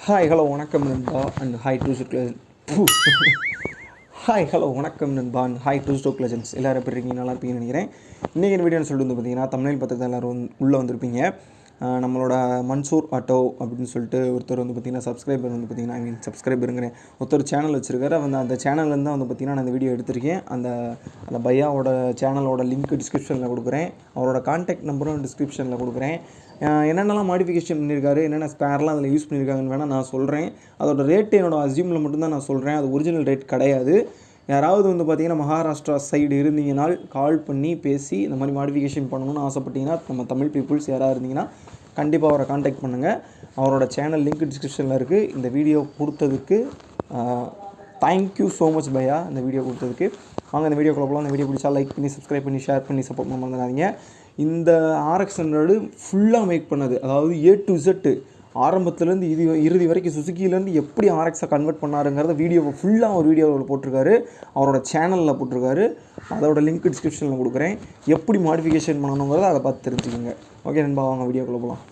Hi hello வணக்கம் நண்பா and hi to stoke legends. Hi hello வணக்கம் நண்பா and hi to stoke legends. எல்லோரும் எப்படி இருக்கீங்க? நல்லா இருப்பீங்கன்னு நினைக்கிறேன். இன்றைக்கி வீடியோன்னு சொல்லிட்டு வந்து பார்த்தீங்கன்னா தமிழ் பத்திரத்தை எல்லோரும் உள்ளே வந்திருப்பீங்க. நம்மளோட மன்சூர் ஆட்டோ அப்படின்னு சொல்லிட்டு ஒருத்தர் வந்து பார்த்திங்கன்னா சப்ஸ்கிரைபர் வந்து பார்த்திங்கன்னா சப்ஸ்கிரைபருங்கிறேன் ஒருத்தர் சேனல் வச்சுருக்காரு. அந்த சேனல்லேருந்து தான் வந்து பார்த்திங்கன்னா நான் இந்த வீடியோ எடுத்திருக்கேன். அந்த பையாவோட சேனலோட லிங்க் டிஸ்கிரிப்ஷனில் கொடுக்குறேன். அவரோட கான்டாக்ட் நம்பரும் டிஸ்கிரிப்ஷனில் கொடுக்குறேன். என்னென்னலாம் மாடிஃபிகேஷன் பண்ணியிருக்காரு, என்னென்ன ஸ்பேர்லாம் அதில் யூஸ் பண்ணியிருக்காங்கன்னு வேணால் நான் சொல்கிறேன். அதோட ரேட்டு என்னோடய அஸ்யூமில் மட்டும்தான் நான் சொல்கிறேன். அது ஒரிஜினல் ரேட் கிடையாது. யாராவது வந்து பார்த்திங்கன்னா மகாராஷ்டிரா சைடு இருந்தீங்கனால் கால் பண்ணி பேசி இந்த மாதிரி மாடிஃபிகேஷன் பண்ணணும்னு ஆசைப்பட்டீங்கன்னா நம்ம தமிழ் பீப்புள்ஸ் யாராவது இருந்தீங்கன்னா கண்டிப்பாக அவரை காண்டாக்ட் பண்ணுங்கள். அவரோட சேனல் லிங்க் டிஸ்கிரிப்ஷனில் இருக்குது. இந்த வீடியோ கொடுத்ததுக்கு தேங்க்யூ ஸோ மச் பையா. இந்த வீடியோ கொடுத்ததுக்கு வாங்க இந்த வீடியோ போகலாம். இந்த வீடியோ பிடிச்சா லைக் பண்ணி சப்ஸ்கிரைப் பண்ணி ஷேர் பண்ணி சப்போர்ட் பண்ண மறந்துடாதீங்க. இந்த Rx100 ஃபுல்லாக மேக் பண்ணது, அதாவது A to Z ஆரம்பத்துலேருந்து இறுதி வரைக்கும் சுசுக்கிலேருந்து எப்படி ஆர்எக்ஸை கன்வெர்ட் பண்ணாருங்கிறத ஃபுல்லாக ஒரு வீடியோவில் போட்டிருக்காரு. அவரோட சேனலில் போட்டிருக்காரு. அதோட லிங்க் டிஸ்கிரிப்ஷனில் கொடுக்குறேன். எப்படி மாடிஃபிகேஷன் பண்ணணுங்கிறத அதை பார்த்து தெரிஞ்சுக்கோங்க. ஓகே நண்பா, வாங்க வீடியோக்குள்ளே போகலாம்.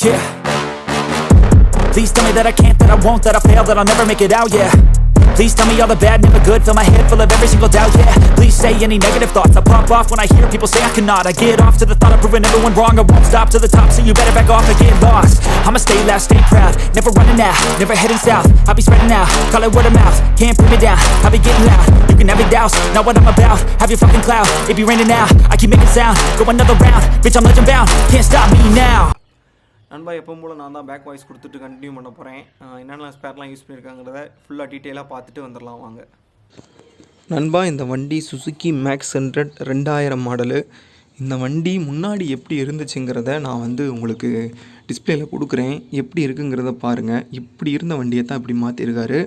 Yeah. Please tell me that I can't, that I won't, that I fail, that I'll never make it out, yeah. Please tell me all the bad, never good, fill my head full of every single doubt, yeah. Please say any negative thoughts, I pop off when I hear people say I cannot. I get off to the thought of proving everyone wrong, I won't stop to the top, so you better back off and get lost. I'ma stay loud, stay proud, never running out, never heading south. I'll be spreading out, call it word of mouth, can't put me down, I'll be getting loud. You can have your doubts, not what I'm about, have your fucking clout. It be raining now, I keep making sound, go another round, bitch I'm legend bound, can't stop me now. நண்பா, எப்பவும் போல் நான் தான் back voice கொடுத்துட்டு continue பண்ண போகிறேன். என்னென்ன ஸ்பேர்லாம் use பண்ணியிருக்காங்கிறத ஃபுல்லாக டீட்டெயிலாக பார்த்துட்டு வந்துடலாம் வாங்க. நண்பா, இந்த வண்டி சுசுக்கி max100 2000 மாடலு. இந்த வண்டி முன்னாடி எப்படி இருந்துச்சுங்கிறத நான் உங்களுக்கு டிஸ்பிளேயில் கொடுக்குறேன். எப்படி இருக்குங்கிறத பாருங்கள். இப்படி இருந்த வண்டியை தான் இப்படி மாற்றிருக்காரு.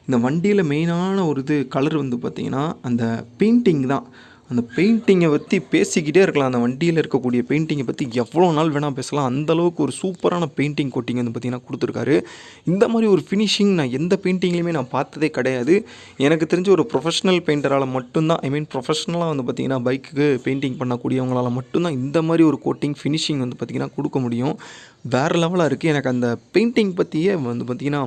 இந்த வண்டியில் மெயினான ஒரு கலர் பார்த்திங்கன்னா அந்த பெயிண்டிங் தான். அந்த பெயிண்டிங்கை பற்றி பேசிக்கிட்டே இருக்கலாம். அந்த வண்டியில் இருக்கக்கூடிய பெயிண்டிங்கை பற்றி எவ்வளோ நாள் வேணால் பேசலாம். அந்தளவுக்கு ஒரு சூப்பரான பெயிண்டிங் கோட்டிங் பார்த்திங்கன்னா கொடுத்துருக்காரு. இந்த மாதிரி ஒரு ஃபினிஷிங் நான் எந்த பெயிண்டிங்லேயுமே நான் பார்த்ததே கிடையாது. எனக்கு தெரிஞ்ச ஒரு ப்ரொஃபஷ்னல் பெயிண்டரால் மட்டும்தான், ப்ரொஃபஷ்னலாக பார்த்திங்கன்னா பைக்குக்கு பெயிண்டிங் பண்ணக்கூடியவங்களால் மட்டும்தான் இந்த மாதிரி ஒரு கோட்டிங் ஃபினிஷிங் பார்த்திங்கன்னா கொடுக்க முடியும். வேறு லெவலாக இருக்குது. எனக்கு அந்த பெயிண்டிங் பற்றியே பார்த்திங்கன்னா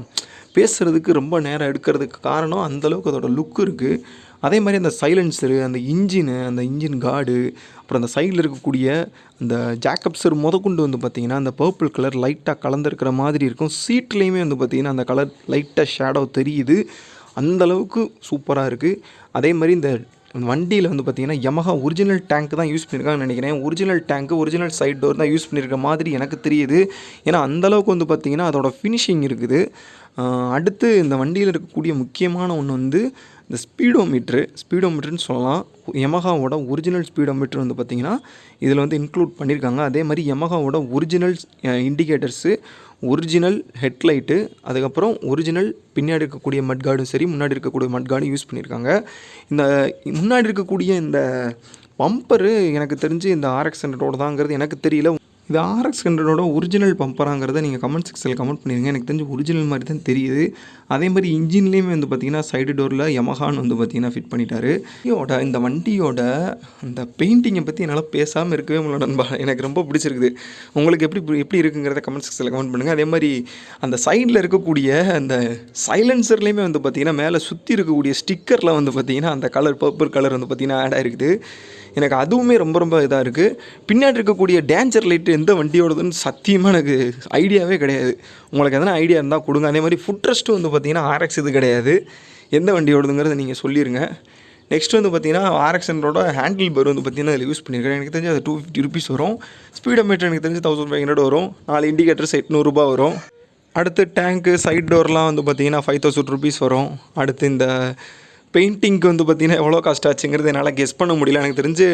பேசுகிறதுக்கு ரொம்ப நேரம் எடுக்கிறதுக்கு காரணம் அந்தளவுக்கு அதோட லுக் இருக்குது. அதே மாதிரி அந்த சைலன்சரு, அந்த இன்ஜின் கார்டு, அப்புறம் அந்த சைடில் இருக்கக்கூடிய அந்த ஜாக்கப்ஸர் முதற்கொண்டு பார்த்திங்கன்னா அந்த பர்பிள் கலர் லைட்டாக கலந்துருக்கிற மாதிரி இருக்கும். சீட்லேயுமே பார்த்திங்கன்னா அந்த கலர் லைட்டாக ஷேடோ தெரியுது. அந்தளவுக்கு சூப்பராக இருக்குது. அதே மாதிரி இந்த வண்டியில் பார்த்திங்கன்னா Yamaha ஒரிஜினல் டேங்க் தான் யூஸ் பண்ணியிருக்காங்கன்னு நினைக்கிறேன். ஒரிஜினல் டேங்க்கு, ஒரிஜினல் சைட் டோர் தான் யூஸ் பண்ணியிருக்க மாதிரி எனக்கு தெரியுது. ஏன்னா அந்தளவுக்கு பார்த்திங்கன்னா அதோட ஃபினிஷிங் இருக்குது. அடுத்து இந்த வண்டியில் இருக்கக்கூடிய முக்கியமான ஒன்று இந்த ஸ்பீடோமீட்டர்னு சொல்லலாம். Yamahaவோட ஒரிஜினல் ஸ்பீடோமீட்டர் பார்த்திங்கன்னா இதில் இன்க்ளூட் பண்ணியிருக்காங்க. அதே மாதிரி Yamahaவோட ஒரிஜினல் இண்டிகேட்டர்ஸு, ஒரிஜினல் ஹெட்லைட்டு, அதுக்கப்புறம் ஒரிஜினல் பின்னாடி இருக்கக்கூடிய மட்கார்டும் சரி, முன்னாடி இருக்கக்கூடிய மட்கார்டும் யூஸ் பண்ணியிருக்காங்க. இந்த முன்னாடி இருக்கக்கூடிய இந்த பம்பரு எனக்கு தெரிஞ்சு இந்த Rx100 தாங்கிறது எனக்கு தெரியல. இது Rx100 ஒரிஜினல் பம்பராங்கிறத நீங்கள் கமெண்ட் செக்ஷனில் கமெண்ட் பண்ணிடுங்க. எனக்கு தெரிஞ்சு ஒரிஜினல் மாதிரி தான் தெரியுது. அதே மாதிரி இன்ஜின்லேயுமே பார்த்திங்கன்னா சைடு டோரில் Yamahaன்னு பார்த்திங்கன்னா ஃபிட் பண்ணிட்டாரு. இந்த வண்டியோட இந்த பெயிண்டிங்கை பற்றி என்னால் பேசாமல் இருக்கவே முடியல நண்பா. எனக்கு ரொம்ப பிடிச்சிருக்குது. உங்களுக்கு எப்படி இருக்குங்கிறத கமெண்ட் செக்ஷனில் கமெண்ட் பண்ணுங்கள். அதே மாதிரி அந்த சைடில் இருக்கக்கூடிய அந்த சைலன்சர்லேயுமே பார்த்திங்கன்னா மேலே சுற்றி இருக்கக்கூடிய ஸ்டிக்கரில் பார்த்திங்கன்னா அந்த கலர் பர்பிள் கலர் பார்த்திங்கன்னா ஆட் ஆகிருக்குது. எனக்கு அதுவுமே ரொம்ப இதாக இருக்குது. பின்னாடி இருக்கக்கூடிய டேஞ்சர் லைட்டு எந்த வண்டியோடதுன்னு சத்தியமாக எனக்கு ஐடியாவே கிடையாது. உங்களுக்கு எதனா ஐடியா இருந்தால் கொடுங்க. அதே மாதிரி ஃபுட் ரெஸ்ட்டும் பார்த்திங்கன்னா Rx இது கிடையாது. எந்த வண்டியோடதுங்கிறத நீங்கள் சொல்லிடுங்க. நெக்ஸ்ட் பார்த்திங்கன்னா Rx100 ஹேண்டில் பார் பார்த்திங்கன்னா அதில் யூஸ் பண்ணியிருக்கேன். எனக்கு தெரிஞ்சு அது 250 ருபீஸ் வரும். ஸ்பீடோமீட்டர் எனக்கு தெரிஞ்சு 1500 வரும். 4 இண்டிகேட்டர்ஸ் 800 ரூபா வரும். அடுத்து டேங்க்கு, சைட் டோர்லாம் பார்த்திங்கன்னா 5000 ருபீஸ் வரும். அடுத்து இந்த பெயிண்டிங்க்கு பார்த்திங்கன்னா எவ்வளோ காஸ்ட் ஆச்சுங்கிறது என்னால் கெஸ் பண்ண முடியல. எனக்கு தெரிஞ்சு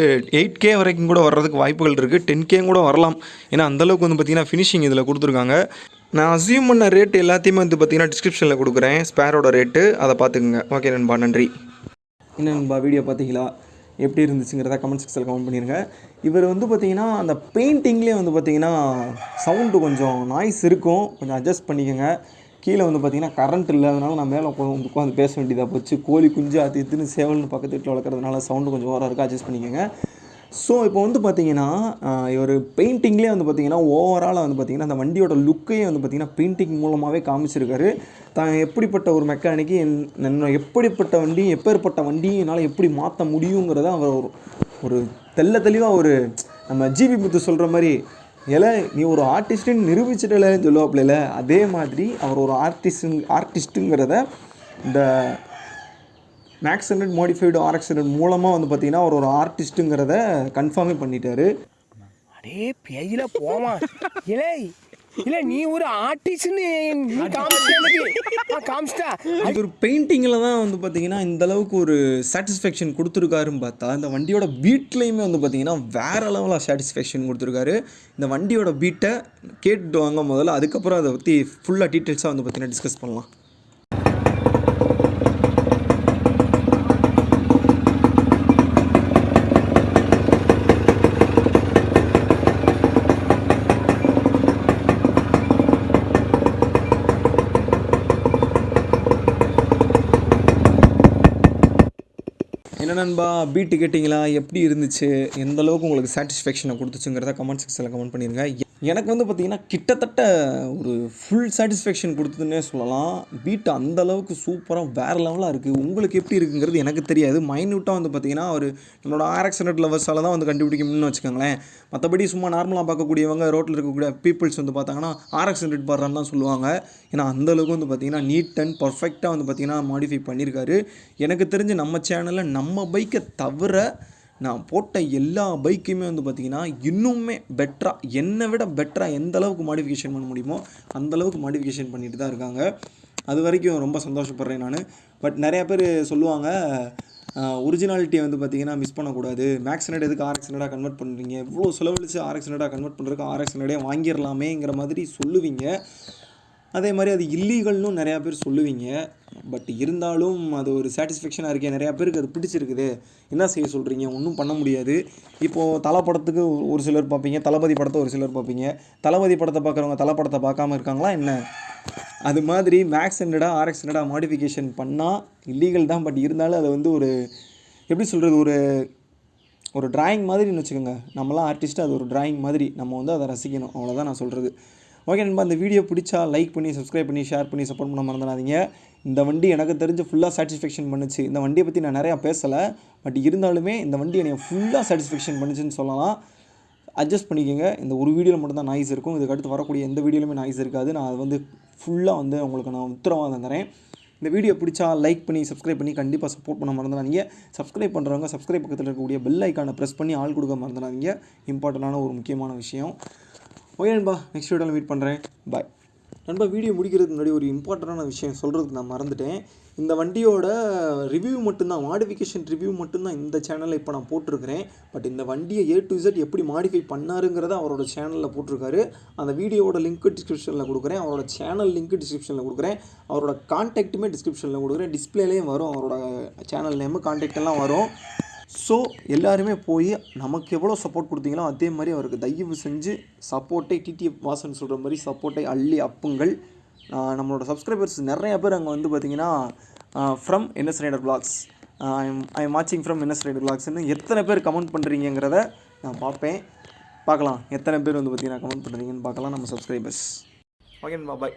8K வரைக்கும் கூட வர்றதுக்கு வாய்ப்புகள் இருக்குது. 10K கூட வரலாம். ஏன்னா அந்தளவுக்கு பார்த்திங்கன்னா ஃபினிஷிங் இதில் கொடுத்துருக்காங்க. நான் அசியூம் பண்ண ரேட் எல்லாத்தையுமே பார்த்திங்கன்னா டிஸ்கிரிப்ஷனில் கொடுக்குறேன். ஸ்பேரோட ரேட்டு அதை பார்த்துக்குங்க. ஓகே நண்பா, நன்றி. என்ன நண்பா, வீடியோ பார்த்தீங்களா? எப்படி இருந்துச்சுங்கிறத கமெண்ட் செக்ஷனில் கமெண்ட் பண்ணிடுங்க. இவர் பார்த்திங்கன்னா அந்த பெயிண்டிங்லேயே பார்த்திங்கன்னா சவுண்டு கொஞ்சம் நாய்ஸ் இருக்கும். கொஞ்சம் அட்ஜஸ்ட் பண்ணிக்கோங்க. கீழே வந்து பார்த்திங்கன்னா கரண்ட் இல்லை, அதனால நான் மேலே உட்காந்து பேச வேண்டியதாக போச்சு. கோழி குஞ்சு அது இதுன்னு சேவல்னு பக்கத்து வீட்டில் வளர்க்குறதுனால சவுண்டு கொஞ்சம் ஓவராக இருக்குது, அட்ஜஸ்ட் பண்ணிக்கோங்க. ஸோ இப்போ வந்து பார்த்திங்கன்னா இவர் பெயிண்டிங்லேயே வந்து பார்த்திங்கன்னா ஓவராலாக வந்து பார்த்திங்கன்னா அந்த வண்டியோட லுக்கையே வந்து பார்த்திங்கன்னா பெயிண்டிங் மூலமாகவே காமிச்சிருக்காரு. தான் எப்படிப்பட்ட ஒரு மெக்கானிக்கு, எப்படிப்பட்ட வண்டி, எப்பேற்பட்ட வண்டியும் என்னால் எப்படி மாற்ற முடியுங்கிறத அவர் ஒரு தெளிவாக ஒரு நம்ம ஜிபி முத்து சொல்கிற மாதிரி, நீ ஒரு ஆர்டிஸ்ட்டுன்னு நிரூபிச்சிட்டலன்னு சொல்லுவாப்பில்ல, அதே மாதிரி அவர் ஒரு ஆர்டிஸ்ட்டுங்கிறத இந்த max100 modified Rx100 மூலமாக வந்து பார்த்திங்கன்னா அவர் ஒரு ஆர்டிஸ்ட்டுங்கிறத கன்ஃபார்மே பண்ணிட்டாரு. அடே பேயில போமா இல்லை நீ ஒரு ஆர்டிஸ்ட்னு காமிச்சிட்டா. ஒரு பெயிண்டிங்கில் தான் வந்து பார்த்திங்கன்னா இந்தளவுக்கு ஒரு சாட்டிஸ்ஃபேக்ஷன் கொடுத்துருக்காருன்னு பார்த்தா, இந்த வண்டியோட பீட்லேயுமே வந்து பார்த்திங்கன்னா வேறு லெவலாக சாட்டிஸ்ஃபேக்ஷன் கொடுத்துருக்காரு. இந்த வண்டியோட பீட்டை கேட்டு வாங்க முதல்ல, அதுக்கப்புறம் அதை பற்றி ஃபுல்லாக டீட்டெயில்ஸாக வந்து பார்த்திங்கன்னா டிஸ்கஸ் பண்ணலாம். என்ன நண்பா, பீட்டு கேட்டிங்களா, எப்படி இருந்துச்சு, எந்த அளவுக்கு உங்களுக்கு சாட்டிஸ்ஃபேக்ஷனை கொடுத்துச்சுங்கிறத கமெண்ட் செக்ஷனில் கமெண்ட் பண்ணிடுங்க. எனக்கு வந்து பார்த்திங்கன்னா கிட்டத்தட்ட ஒரு ஃபுல் சாட்டிஸ்ஃபேக்ஷன் கொடுத்ததுன்னே சொல்லலாம். பீட் அந்தளவுக்கு சூப்பராக வேறு லெவலாக இருக்குது. உங்களுக்கு எப்படி இருக்குங்கிறது எனக்கு தெரியாது. மைன்யூட்டாக வந்து பார்த்திங்கன்னா ஒரு நம்மளோட Rx100 லவர்ஸால் தான் வந்து கண்டுபிடிக்கணும்னு வச்சுக்கோங்களேன். மற்றபடி சும்மா நார்மலாக பார்க்கக்கூடியவங்க, ரோட்டில் இருக்கக்கூடிய பீப்புள்ஸ் வந்து பார்த்தாங்கன்னா Rx100 பாடுறான்னு தான் சொல்லுவாங்க. ஏன்னா அந்தளவுக்கு வந்து பார்த்திங்கன்னா நீட் அண்ட் பர்ஃபெக்டாக வந்து பார்த்திங்கன்னா மாடிஃபை பண்ணியிருக்காரு. எனக்கு தெரிஞ்சு நம்ம சேனலில் நம்ம பைக்கை தவிர நான் போட்ட எல்லா பைக்குமே வந்து பார்த்திங்கன்னா இன்னுமே பெட்டராக, என்னை விட பெட்டராக எந்த அளவுக்கு மாடிஃபிகேஷன் பண்ண முடியுமோ அந்தளவுக்கு மாடிஃபிகேஷன் பண்ணிட்டு தான் இருக்காங்க. அது வரைக்கும் ரொம்ப சந்தோஷப்படுறேன் நான். பட் நிறையா பேர் சொல்லுவாங்க, ஒரிஜினாலிட்டியை வந்து பார்த்திங்கன்னா மிஸ் பண்ணக்கூடாது, max100 எதுக்கு Rx100 கன்வெர்ட் பண்ணுறீங்க, இவ்வளோ செலவழித்து Rx100 கன்வெர்ட் பண்ணுறதுக்கு Rx100 வாங்கிடலாமேங்கிற மாதிரி சொல்லுவீங்க. அதே மாதிரி அது இல்லீகல்னு நிறையா பேர் சொல்லுவீங்க. பட் இருந்தாலும் அது ஒரு சாட்டிஸ்ஃபேக்ஷனாக இருக்கே, நிறையா பேருக்கு அது பிடிச்சிருக்குது, என்ன செய்ய சொல்கிறீங்க, ஒன்றும் பண்ண முடியாது. இப்போது தலை படத்துக்கு ஒரு சிலர் பார்ப்பீங்க, தளபதி படத்தை ஒரு சிலர் பார்ப்பீங்க. தளபதி படத்தை பார்க்குறவங்க தலை படத்தை பார்க்காம இருக்காங்களா என்ன? அது மாதிரி max100 Rx100 மாடிஃபிகேஷன் பண்ணால் இல்லீகல் தான். பட் இருந்தாலும் அதை வந்து ஒரு எப்படி சொல்கிறது, ஒரு டிராயிங் மாதிரின்னு வச்சுக்கோங்க. நம்மளாம் ஆர்டிஸ்ட்டு, அது ஒரு டிராயிங் மாதிரி நம்ம வந்து அதை ரசிக்கணும், அவ்வளோதான் நான் சொல்கிறது. ஓகே நண்பா, இந்த வீடியோ பிடிச்சா லைக் பண்ணி, சப்ஸ்கிரைப் பண்ணி, ஷேர் பண்ணி சப்போர்ட் பண்ண மறந்துடாதீங்க. இந்த வண்டி எனக்கு தெரிஞ்சு ஃபுல்லாக சாட்டிஸ்ஃபேக்ஷன் பண்ணுச்சு. இந்த வண்டியை பற்றி நான் நிறையா பேசலை, பட் இருந்தாலுமே இந்த வண்டி என்னை ஃபுல்லாக சாட்டிஸ்ஃபேக்ஷன் பண்ணுச்சுன்னு சொல்லலாம். அட்ஜஸ்ட் பண்ணிக்கோங்க. இந்த ஒரு வீடியோவில் மட்டும்தான் நாய்ஸ் இருக்கும், இதுக்கு அடுத்து வரக்கூடிய எந்த வீடியோலுமே நாய்ஸ் இருக்காது. நான் அது வந்து ஃபுல்லாக வந்து உங்களுக்கு நான் உத்தரவாதம் தரேன். இந்த வீடியோ பிடிச்சா லைக் பண்ணி, சப்ஸ்கிரைப் பண்ணி கண்டிப்பாக சப்போர்ட் பண்ண மறந்துடாதீங்க. சப்ஸ்கிரைப் பண்ணுறவங்க சப்ஸ்கிரைப் பக்கத்தில் இருக்கக்கூடிய பெல் ஐக்கானை ப்ரெஸ் பண்ணி ஆள் கொடுக்க மறந்துடாதீங்க. இம்பார்ட்டண்டான ஒரு முக்கியமான விஷயம். ஓகே நண்பா, நெக்ஸ்ட் வீடியோவில் மீட் பண்ணுறேன். பாய் நண்பா. வீடியோ முடிக்கிறதுக்கு முன்னாடி ஒரு இம்பார்ட்டண்டான விஷயம் சொல்கிறதுக்கு நான் மறந்துட்டேன். இந்த வண்டியோட ரிவ்யூ மட்டும்தான், மாடிஃபிகேஷன் ரிவ்யூ மட்டும்தான் இந்த சேனலில் இப்போ நான் போட்டிருக்கிறேன். பட் இந்த வண்டியை A to Z எப்படி மாடிஃபை பண்ணாருங்கிறத அவரோட சேனலில் போட்டிருக்காரு. அந்த வீடியோவோட லிங்க்கு டிஸ்கிரிப்ஷனில் கொடுக்குறேன், அவரோட சேனல் லிங்க்கு டிஸ்கிரிப்ஷனில் கொடுக்குறேன், அவரோட கான்டாக்ட்டுமே டிஸ்கிரிப்ஷனில் கொடுக்குறேன். டிஸ்பிளேலேயும் வரும் அவரோட சேனல் நேமு, கான்டாக்ட் எல்லாம் வரும். ஸோ எல்லாருமே போய் நமக்கு எவ்வளோ சப்போர்ட் கொடுத்தீங்களோ அதே மாதிரி அவருக்கு தயவு செஞ்சு சப்போர்ட்டை டிடிஎஃப் வாசன் சொல்கிற மாதிரி சப்போர்ட்டை அள்ளி அப்புங்கள். நம்மளோட சப்ஸ்கிரைபர்ஸ் நிறையா பேர் அங்கே வந்து பார்த்திங்கன்னா from NS Rider Vlogs, I am வாட்சிங் ஃப்ரம் NS Rider Vlogsன்னு எத்தனை பேர் கமெண்ட் பண்ணுறீங்கிறத நான் பார்க்கலாம். எத்தனை பேர் வந்து பார்த்திங்கன்னா கமெண்ட் பண்ணுறீங்கன்னு பார்க்கலாம் நம்ம சப்ஸ்கிரைபர்ஸ். Okay bye.